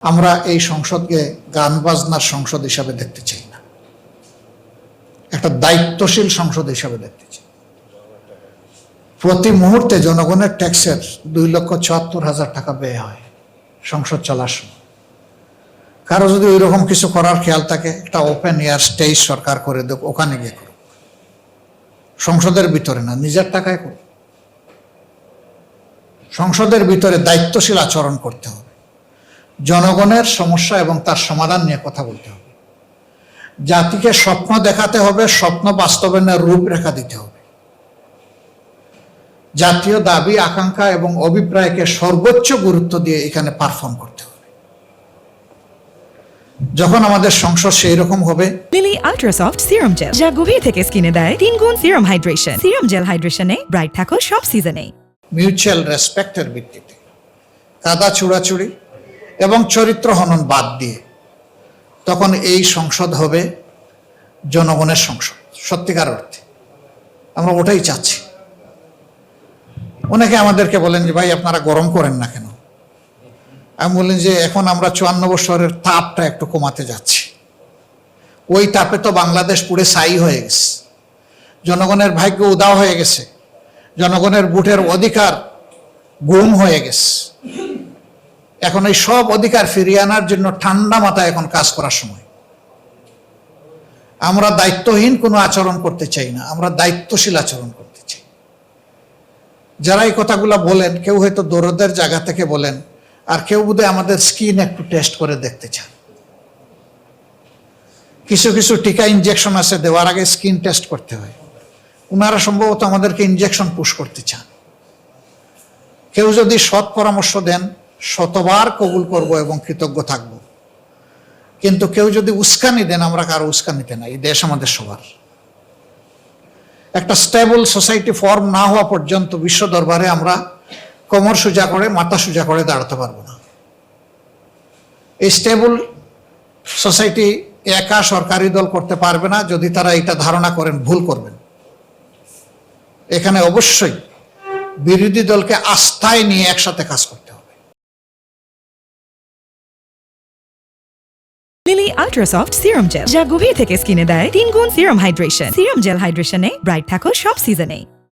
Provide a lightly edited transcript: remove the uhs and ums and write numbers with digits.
আমরা এই সংসদকে গান বাজনার সংসদ হিসাবে দেখতে চাই না, একটা দায়িত্বশীল সংসদ হিসাবে দেখতে চাই। প্রতি মুহূর্তে জনগণের ট্যাক্সের 2,74,000 টাকা ব্যয় হয় সংসদ চলার সময়। কারো যদি ওই রকম কিছু করার খেয়াল থাকে, একটা ওপেন এয়ার স্টেজ সরকার করে দেব, ওখানে গিয়ে করুক, সংসদের ভিতরে না, নিজের টাকায় করুক। সংসদের ভিতরে দায়িত্বশীল আচরণ করতে হবে, জনগণের সমস্যা এবং তার সমাধান নিয়ে কথা বলতে হবে, জাতিকে স্বপ্ন দেখাতে হবে, স্বপ্ন বাস্তবায়নের রূপরেখা দিতে হবে, জাতীয় দাবি আকাঙ্ক্ষা এবং অভিপ্রায়কে সর্বোচ্চ গুরুত্ব দিয়ে এখানে পারফর্ম করতে হবে। যখন আমাদের সংসদ সেই রকম হবে, লিলি আল্ট্রাসফট সিরাম জেল, যা গভীর থেকে স্কিনে দেয় 3 গুণ সিরাম হাইড্রেশন। সিরাম জেল হাইড্রেশনে ব্রাইট থাকো সব সিজনে। মিউচুয়াল রেসপেক্টের ভিত্তিতে, কাদা ছুড়াছুড়ি এবং চরিত্র হনন বাদ দিয়ে, তখন এই সংসদ হবে জনগণের সংসদ সত্যিকার অর্থে। আমরা ওটাই চাচ্ছি। অনেকে আমাদেরকে বলেন যে ভাই আপনারা গরম করেন না কেন? আমি বললেন যে এখন আমরা 54 বছরের তাপটা একটু কমাতে যাচ্ছি। ওই তাপে তো বাংলাদেশ পুরো ছাই হয়ে গেছে, জনগণের ভাগ্য উদাও হয়ে গেছে, জনগণের ভোটের অধিকার গুম হয়ে গেছে। এখন এই সব অধিকার ফিরিয়ে আনার জন্য ঠান্ডা মাথায় এখন কাজ করার সময়। আমরা দায়িত্বহীন কোনো আচরণ করতে চাই না, আমরা দায়িত্বশীল আচরণ করতে চাই। যারা এই কথাগুলো বলেন, কেউ হয়তো দরদের জায়গা থেকে বলেন, আর কেউ বোধহয় আমাদের স্কিন একটু টেস্ট করে দেখতে চান। কিছু কিছু টিকা ইনজেকশন আছে, দেওয়ার আগে স্কিন টেস্ট করতে হয়। ওনারা সম্ভবত আমাদেরকে ইনজেকশন পুশ করতে চান। কেউ যদি সৎ পরামর্শ দেন, শতবার কবুল করব এবং কৃতজ্ঞ থাকব। কিন্তু কেউ যদি উস্কানি দেন, আমরা কারো উস্কানিতে নাই, এই দেশ আমাদের সবার। একটা স্টেবল সোসাইটি ফর্ম না হওয়া পর্যন্ত বিশ্ব দরবারে আমরা কোমর সোজা করে, মাথা সোজা করে দাঁড়াতে পারবো না। এই স্টেবল সোসাইটি একা সরকারি দল করতে পারবে না। যদি তারা এটা ধারণা করেন, ভুল করবেন। এখানে অবশ্যই বিরোধী দলকে আস্থায় নিয়ে একসাথে কাজ করতে হবে। লিলি আল্ট্রাসফট সিরাম জেল, যা গভীর থেকে স্কিনে দেয় 3 গুণ সিরাম হাইড্রেশন। সিরাম জেল হাইড্রেশনে ব্রাইট থাকো সব সিজনে।